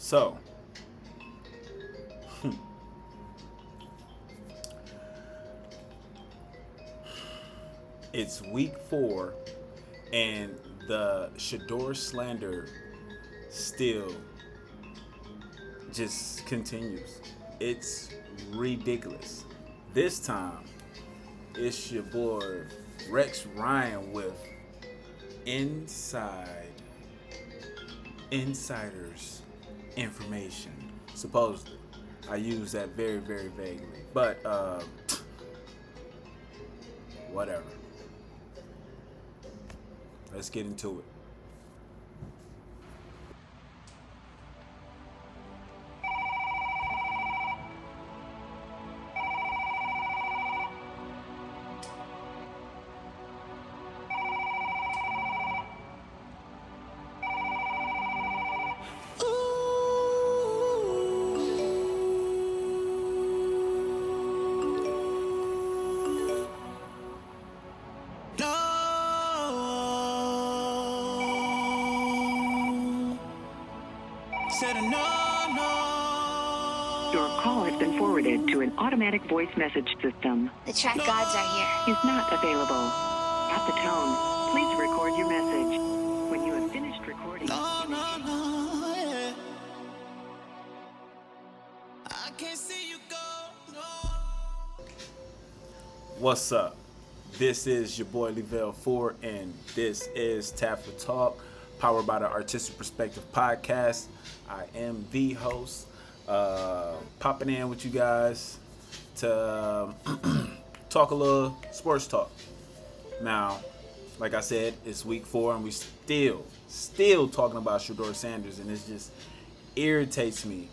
So, it's week 4, and the Shedeur slander still just continues. It's ridiculous. This time, it's your boy Rex Ryan with insiders information. Supposedly, I use that very, very vaguely, but whatever. Let's get into it. Your call has been forwarded to an automatic voice message system. The track gods are here. Is not available. At the tone, please record your message. When you have finished recording, you may... I can't see you go. What's up? This is your boy Levelle 4, and this is Tap for Talk, powered by the Artistic Perspective Podcast. I am the host, popping in with you guys to talk a little sports talk. Now, like I said, it's week 4, and we still talking about Shedeur Sanders, and it just irritates me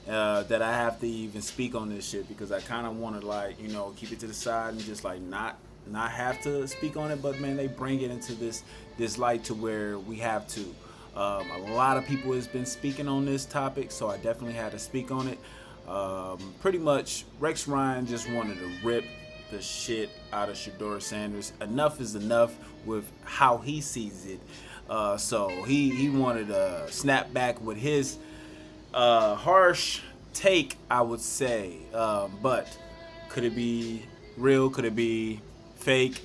that I have to even speak on this shit, because I kind of want to keep it to the side and just not have to speak on it. But man, they bring it into this light to where we have to. A lot of people has been speaking on this topic, so I definitely had to speak on it. Pretty much, Rex Ryan just wanted to rip the shit out of Shedeur Sanders. Enough is enough with how he sees it. So he wanted to snap back with his harsh take, I would say. But could it be real? Could it be fake?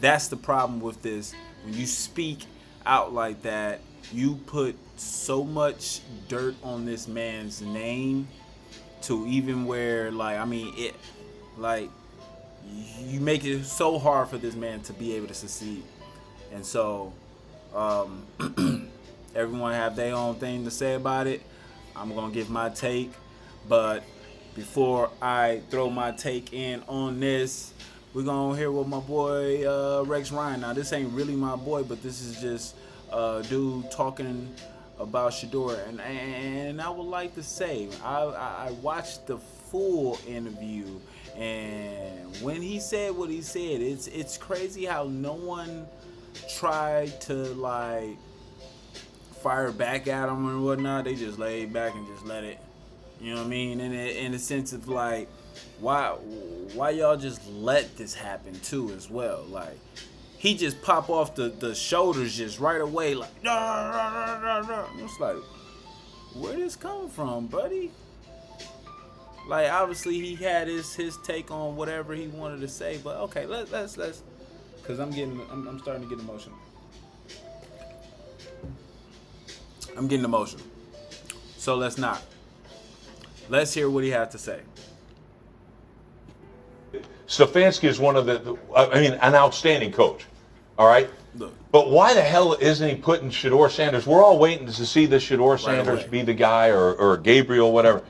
That's the problem with this. When you speak out like that, you put so much dirt on this man's name to even where, you make it so hard for this man to be able to succeed. And so, everyone have their own thing to say about it. I'm going to give my take, but before I throw my take in on this, we're going to hear what my boy Rex Ryan. Now, this ain't really my boy, but this is just dude talking about Shedeur, and I would like to say I watched the full interview, and when he said what he said, it's crazy how no one tried to fire back at him and whatnot. They just laid back and just let it, you know what I mean, in the sense of why y'all just let this happen too as well. He just pop off the shoulders just right away, it's like, where this coming from, buddy? Obviously he had his take on whatever he wanted to say, but okay, let's because I'm starting to get emotional. I'm getting emotional. So let's hear what he had to say. Stefanski is an outstanding coach. All right? Look. But why the hell isn't he putting Shedeur Sanders? We're all waiting to see the Shedeur Sanders away. be the guy, or Gabriel, whatever.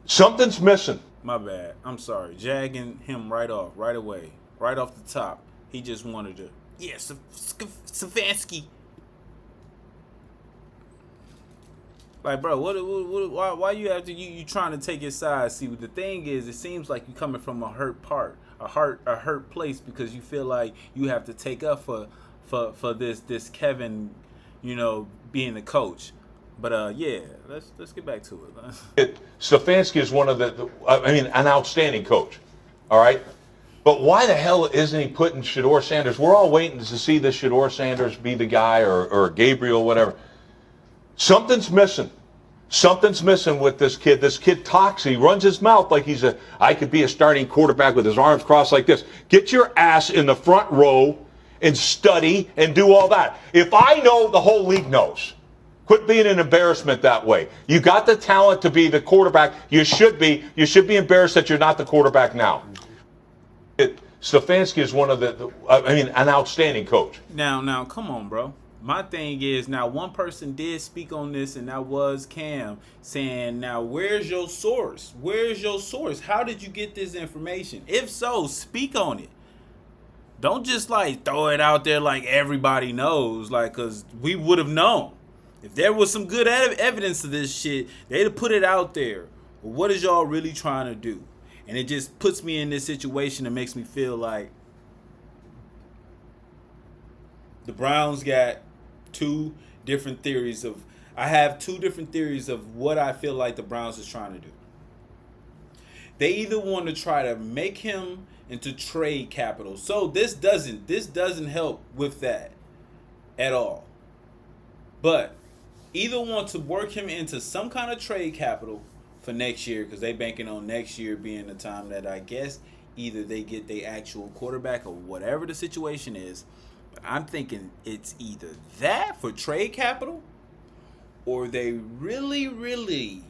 Something's missing. My bad. I'm sorry. Jagging him right away, right off the top. He just wanted to, Stefanski. Bro, why you have to, you trying to take his side? See, the thing is, it seems like you coming from a hurt place, because you feel like you have to take up for this Kevin, being the coach. But let's get back to it. Stefanski is an outstanding coach. All right? But why the hell isn't he putting Shedeur Sanders? We're all waiting to see the Shedeur Sanders be the guy, or Gabriel, whatever. Something's missing. Something's missing with this kid. This kid talks. He runs his mouth like I could be a starting quarterback with his arms crossed like this. Get your ass in the front row and study and do all that. If I know, the whole league knows. Quit being an embarrassment that way. You got the talent to be the quarterback. You should be. You should be embarrassed that you're not the quarterback now. Stefanski is one of an outstanding coach. Now, come on, bro. My thing is, now one person did speak on this, and that was Cam, saying, now, where's your source? Where's your source? How did you get this information? If so, speak on it. Don't just, like, throw it out there like everybody knows, like, because we would have known. If there was some good evidence to this shit, they'd have put it out there. But what is y'all really trying to do? And it just puts me in this situation and makes me feel like the Browns got two different theories of what I feel like the Browns is trying to do. They either want to try to make him into trade capital. So this doesn't help with that at all. But either want to work him into some kind of trade capital for next year, because they banking on next year being the time that I guess either they get their actual quarterback or whatever the situation is. But I'm thinking it's either that for trade capital, or they really, really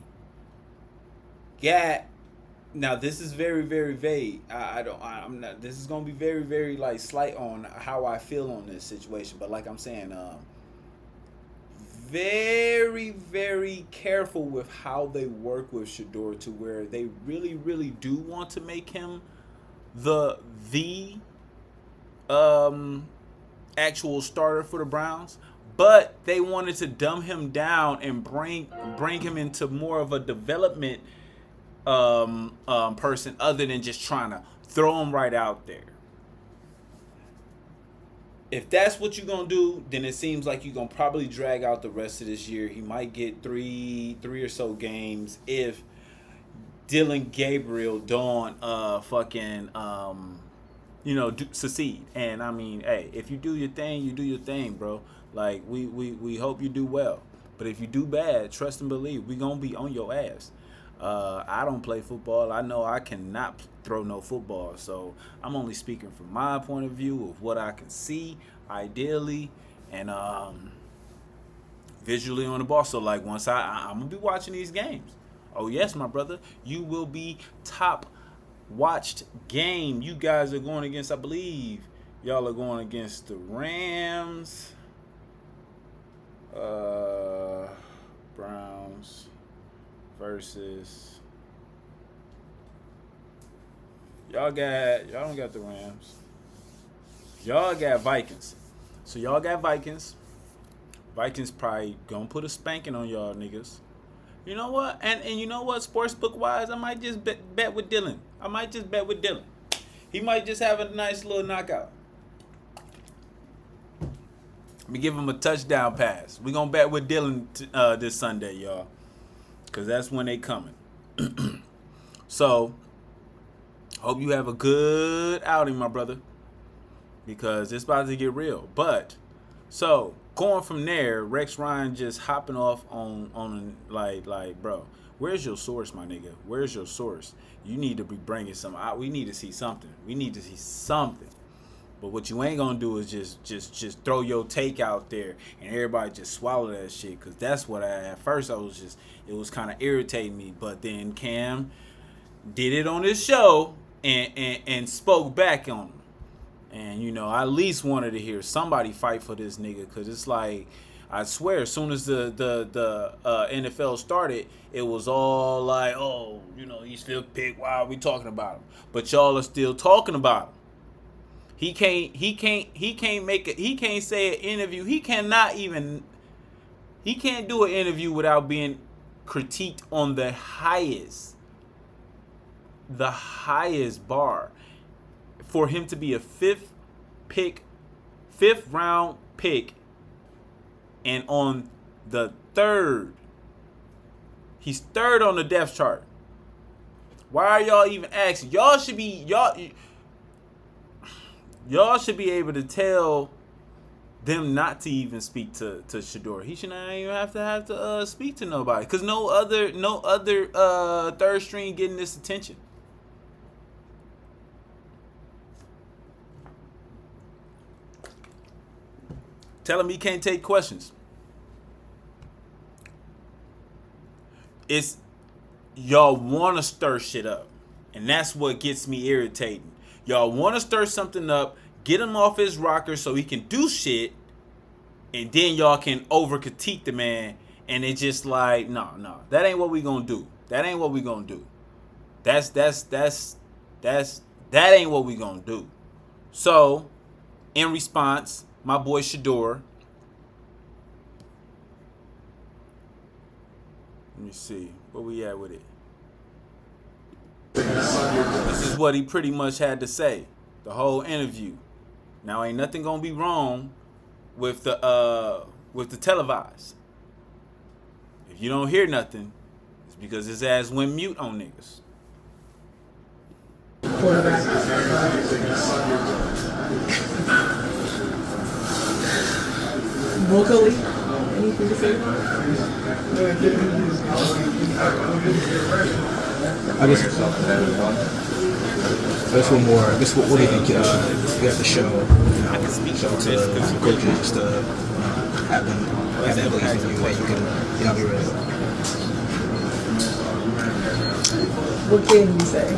got. Now this is very, very vague. I'm not. This is gonna be very, very like slight on how I feel on this situation. But like I'm saying, very, very careful with how they work with Shedeur, to where they really, really do want to make him the actual starter for the Browns, but they wanted to dumb him down and bring him into more of a development person, other than just trying to throw him right out there. If that's what you're going to do, then it seems like you're going to probably drag out the rest of this year. He might get three or so games if Dylan Gabriel don't succeed. And I mean, hey, if you do your thing, you do your thing, bro. Like, we hope you do well. But if you do bad, trust and believe, we going to be on your ass. I don't play football. I know I cannot throw no football. So I'm only speaking from my point of view of what I can see, ideally, and visually on the ball. So, like, once I'm going to be watching these games. Oh, yes, my brother. You will be top watched game. You guys are going against, I believe, y'all are going against the Rams, Browns versus y'all don't got the Rams. Y'all got Vikings. So y'all got Vikings. Vikings probably gonna put a spanking on y'all niggas. You know what? And you know what? Sportsbook wise, I might just bet with Dylan. He might just have a nice little knockout. Let me give him a touchdown pass. We gonna bet with Dylan this Sunday, y'all, because that's when they coming. So, hope you have a good outing, my brother, because it's about to get real. But, so, going from there, Rex Ryan just hopping off on like, bro, where's your source, my nigga? Where's your source? You need to be bringing some out. We need to see something. But what you ain't gonna do is just throw your take out there and everybody just swallow that shit. Cause that's what at first it was kind of irritating me. But then Cam did it on his show and spoke back on him. And you know, I at least wanted to hear somebody fight for this nigga. Cause it's like, I swear, as soon as the NFL started, it was all like, oh, you know, he's fifth pick. Why are we talking about him? But y'all are still talking about him. He can't say an interview. He can't do an interview without being critiqued on the highest bar. For him to be a fifth round pick, and on the he's third on the depth chart. Why are y'all even asking? Y'all should be able to tell them not to even speak to Shedeur. He should not even have to speak to nobody, because no other third string getting this attention. Tell him he can't take questions. It's y'all want to stir shit up, and that's what gets me irritating. Y'all want to stir something up, get him off his rocker so he can do shit, and then y'all can over critique the man, and it's just like, no, that ain't what we gonna do. That ain't what we gonna do. That ain't what we gonna do. So, in response, my boy Shedeur. Let me see. Where we at with it? This is what he pretty much had to say. The whole interview. Now ain't nothing gonna be wrong with the televised. If you don't hear nothing, it's because his ass went mute on niggas. Vocally, anything to say? I guess one more. I guess what do you think you have to show? I can speak show on to this because coaches just to have them believe in you that you can be ready. What can you say?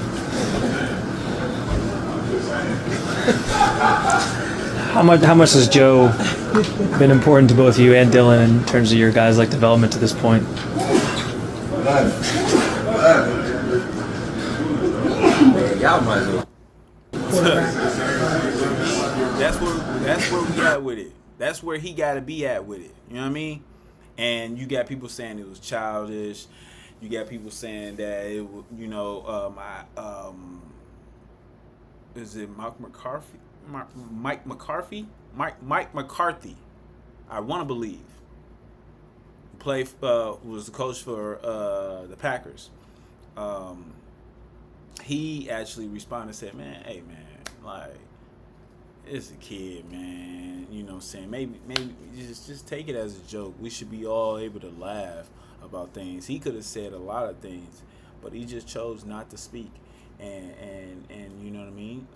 How much has Joe been important to both you and Dylan in terms of your guys' development to this point? That's where we at with it. That's where he got to be at with it. You know what I mean? And you got people saying it was childish. You got people saying that it, is it Mike McCarthy? Mike McCarthy. I want to believe. Was the coach for the Packers. He actually responded and said, "Man, hey man, it's a kid, man. You know what I'm saying? Maybe just take it as a joke. We should be all able to laugh about things." He could have said a lot of things, but he just chose not to speak. And you know what I mean?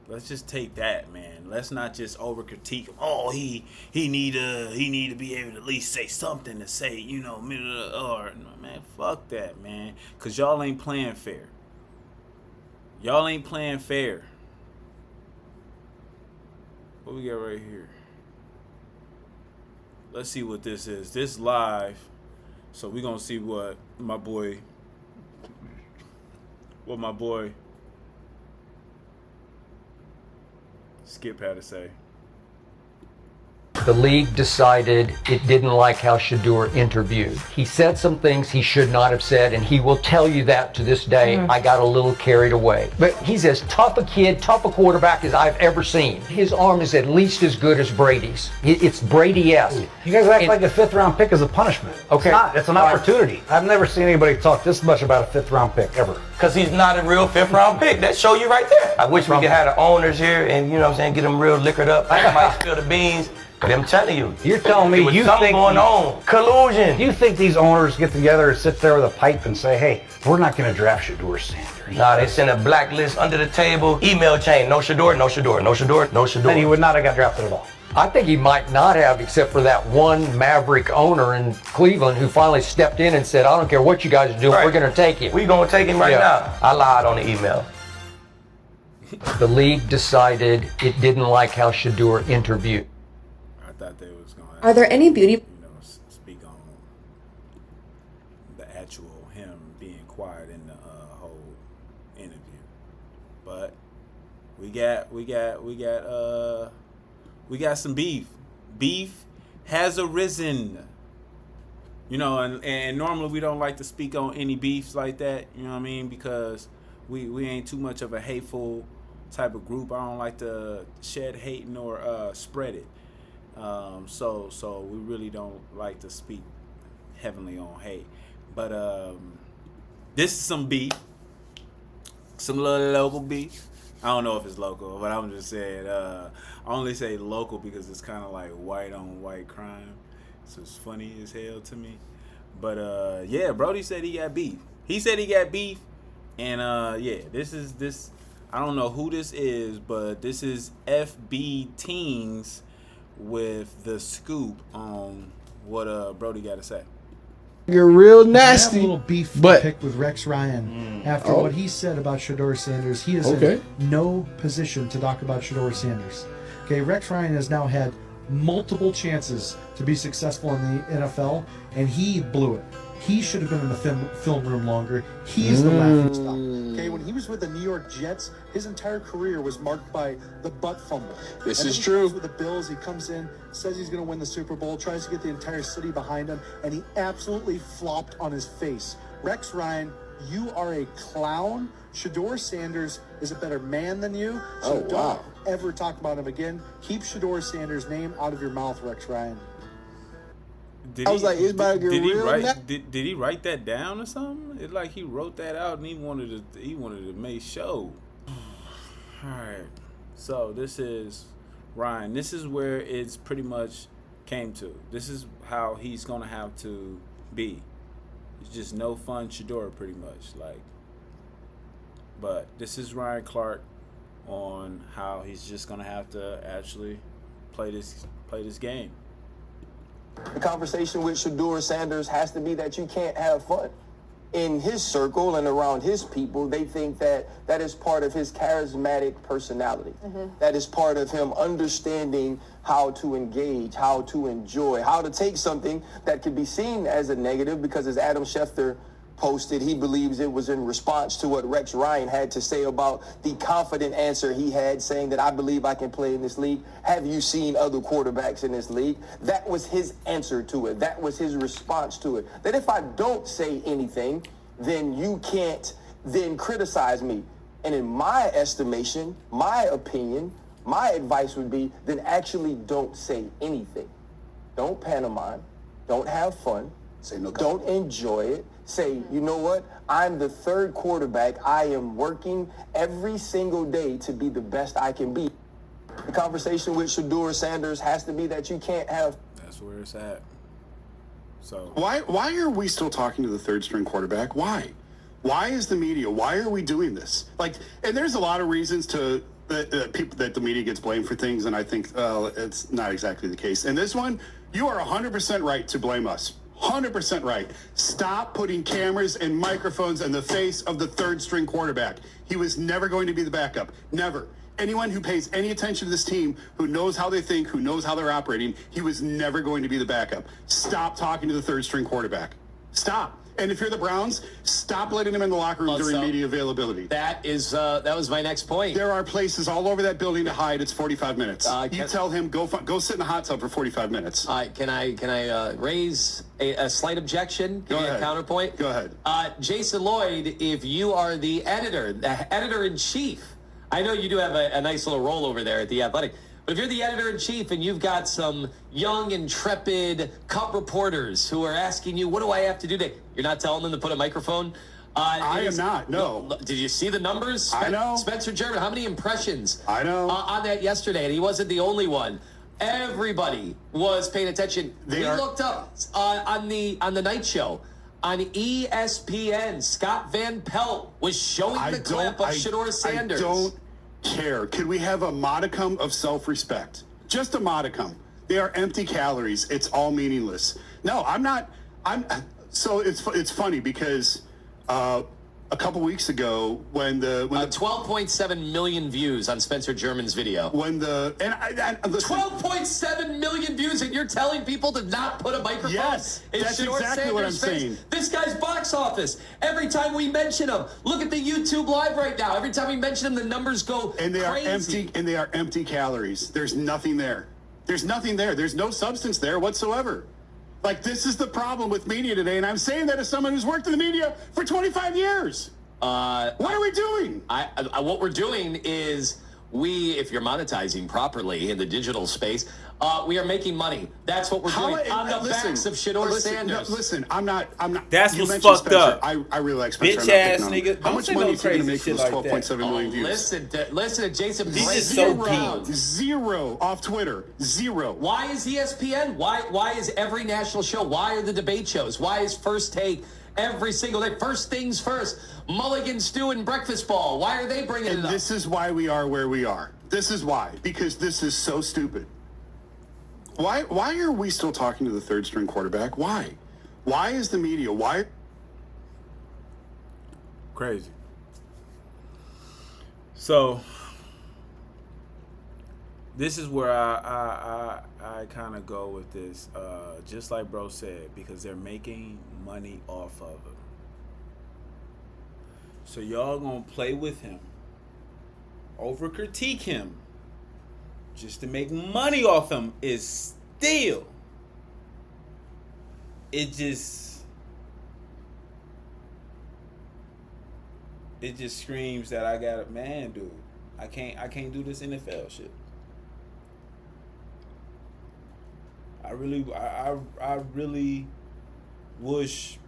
Let's just take that, man. Let's not just over critique him. Oh, he need to be able to at least say something to say, or man, fuck that, man. Cause y'all ain't playing fair. Y'all ain't playing fair. What we got right here? Let's see what this is. This live. So we're gonna see what my boy Skip had to say. The league decided it didn't like how Shedeur interviewed. He said some things he should not have said, and he will tell you that to this day. I got a little carried away. But he's as tough a kid, tough a quarterback as I've ever seen. His arm is at least as good as Brady's. It's Brady-esque. You guys act like a fifth-round pick is a punishment. Okay. It's not. It's an opportunity. I've never seen anybody talk this much about a fifth-round pick, ever. Because he's not a real fifth-round pick. That show you right there. I wish we could have the owners here and, get them real liquored up. I might spill the beans. But I'm telling you. You're telling me you think going on. Collusion. You think these owners get together and sit there with a pipe and say, hey, we're not going to draft Shedeur Sanders? Nah, they send a blacklist under the table, email chain, no Shedeur, no Shedeur, no Shedeur, no Shedeur. Then he would not have got drafted at all. I think he might not have, except for that one maverick owner in Cleveland who finally stepped in and said, I don't care what you guys are doing, we're going to take him. We're going to take him right now. I lied on the email. The league decided it didn't like how Shedeur interviewed. I thought they was going to Are there any beauty speak on the actual him being quiet in the whole interview. But we got some beef. Beef has arisen. And normally we don't like to speak on any beefs like that, you know what I mean? Because we ain't too much of a hateful type of group. I don't like to shed hate nor spread it. So we really don't like to speak heavily on hate. But this is some beef. Some little local beef. I don't know if it's local, but I'm just saying. I only say local because it's kind of like white on white crime, so it's funny as hell to me. But yeah, Brody said he got beef. He said he got beef, and yeah, this. I don't know who this is, but this is FB Teens with the scoop on what Brody got to say. You're real nasty. I have a little beef but pick with Rex Ryan after what he said about Shedeur Sanders. He is in no position to talk about Shedeur Sanders. Okay, Rex Ryan has now had multiple chances to be successful in the NFL, and he blew it. He should have been in the film room longer. He is the laughing stock. Okay, when he was with the New York Jets, his entire career was marked by the butt fumble. This is true. With the Bills, he comes in, says he's going to win the Super Bowl, tries to get the entire city behind him, and he absolutely flopped on his face. Rex Ryan, you are a clown. Shedeur Sanders is a better man than you, so don't ever talk about him again. Keep Shedeur Sanders' name out of your mouth, Rex Ryan. Did he write that down or something? It's like he wrote that out and he wanted to make show. All right. So this is Ryan. This is where it's pretty much came to. This is how he's gonna have to be. It's just no fun Shedeur pretty much. But this is Ryan Clark on how he's just gonna have to actually play this game. The conversation with Shedeur Sanders has to be that you can't have fun. In his circle and around his people, they think that is part of his charismatic personality. That is part of him understanding how to engage, how to enjoy, how to take something that could be seen as a negative, because as Adam Schefter posted, he believes it was in response to what Rex Ryan had to say about the confident answer he had, saying that I believe I can play in this league. Have you seen other quarterbacks in this league? That was his answer to it. That was his response to it. That if I don't say anything, then you can't then criticize me. And in my estimation, my opinion, my advice would be then actually don't say anything. Don't pantomime. Don't have fun. Say no. Don't enjoy it. Say, you know what? I'm the third quarterback. I am working every single day to be the best I can be. The conversation with Shedeur Sanders has to be that you can't have. That's where it's at. So why are we still talking to the third string quarterback? Why is the media? Why are we doing this? And there's a lot of reasons to that the media gets blamed for things, and I think it's not exactly the case. And this one, you are 100% right to blame us. 100% right. Stop putting cameras and microphones in the face of the third string quarterback. He was never going to be the backup. Never. Anyone who pays any attention to this team, who knows how they think, who knows how they're operating, he was never going to be the backup. Stop talking to the third string quarterback. Stop. And if you're the Browns, stop letting him in the locker room during media availability. That was my next point. There are places all over that building to hide. It's 45 minutes. You tell him go sit in the hot tub for 45 minutes. Can I raise a slight objection? Go ahead. A counterpoint. Go ahead. Jason Lloyd, if you are the editor-in-chief, I know you do have a nice little role over there at The Athletic. But if you're the editor-in-chief and you've got some young, intrepid Cup reporters who are asking you, what do I have to do today? You're not telling them to put a microphone? I am not, no. Did you see the numbers? I know. Spencer German, how many impressions? I know. On that yesterday, and he wasn't the only one. Everybody was paying attention. Looked up on the night show. On ESPN, Scott Van Pelt was showing the clip of Shedeur Sanders. I don't care. Could we have a modicum of self-respect? Just a modicum. They are empty calories. It's all meaningless. No, I'm not. So it's funny because a couple weeks ago when the 12.7 million views on Spencer German's video. When the 12.7 million views, and you're telling people to not put a microphone? Yes, that's exactly what I'm saying. This guy's box office. Every time we mention him, look at the YouTube live right now. Every time we mention him, the numbers go and they crazy. are empty. And they are empty calories. There's nothing there. There's nothing there. There's no substance there whatsoever. This is the problem with media today, and I'm saying that as someone who's worked in the media for 25 years. What are we doing? What we're doing is if you're monetizing properly in the digital space, we are making money. That's what we're doing on the backs of Shedeur Sanders. Listen, I'm not. That's you what's mentioned fucked Spencer. up. I really like Spencer. Bitch I'm not ass picking on him. nigga. How Don't much say money no is he going to crazy make for shit those like that. 12.7 million views? Listen to Jason. He's just breaking so ground. peeved. Zero off Twitter. Zero. Why is ESPN? Why is every national show? Why are the debate shows? Why is First Take every single day? First things first. Mulligan Stew and Breakfast Ball. Why are they bringing it up? This is why we are where we are. This is why. Because this is so stupid. Why are we still talking to the third string quarterback? Why? Why is the media? Why? Crazy. So this is where I kind of go with this, just like bro said, because they're making money off of him. So y'all gonna play with him, over critique him, just to make money off him is still. It just screams that I got a man, dude. I can't do this NFL shit. I really wish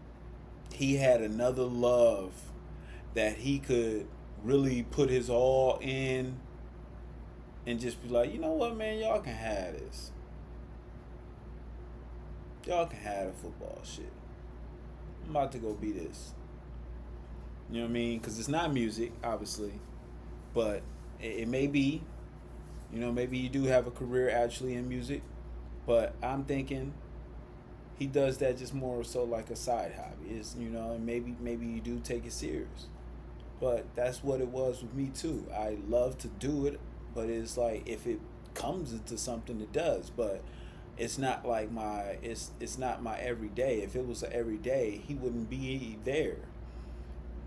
he had another love that he could really put his all in and just be like, you know what, man, y'all can have this. Y'all can have the football shit. I'm about to go be this. You know what I mean? Because it's not music, obviously. But it may be. You know, maybe you do have a career actually in music. But I'm thinking he does that just more so like a side hobby. It's, you know, and maybe you do take it serious. But that's what it was with me too. I love to do it, but it's like if it comes into something, it does. But it's not like it's not my everyday. If it was an everyday, he wouldn't be there.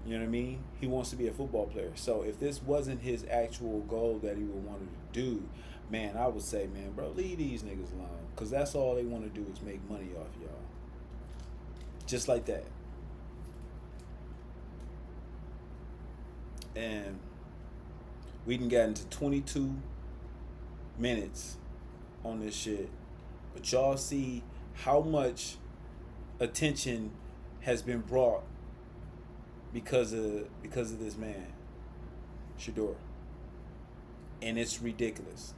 You know what I mean? He wants to be a football player. So if this wasn't his actual goal that he would want to do, man, I would say, man, bro, leave these niggas alone. Because that's all they want to do is make money off y'all. Just like that. And we done got into 22 minutes on this shit. But y'all see how much attention has been brought because of this man, Shedeur. And it's ridiculous.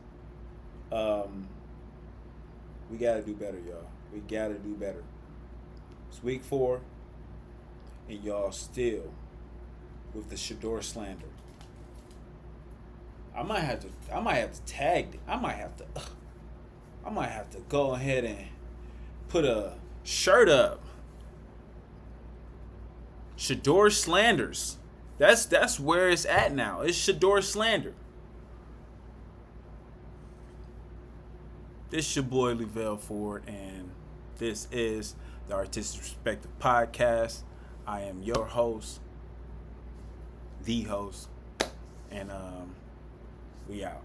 We gotta do better, y'all. We gotta do better. It's week 4, and y'all still with the Shedeur slander. I might have to tag. I might have to go ahead and put a shirt up. Shedeur slanders. That's where it's at now. It's Shedeur slander. This is your boy Lavelle Ford, and this is the Artistic Perspective Podcast. I am your host, the host, and we out.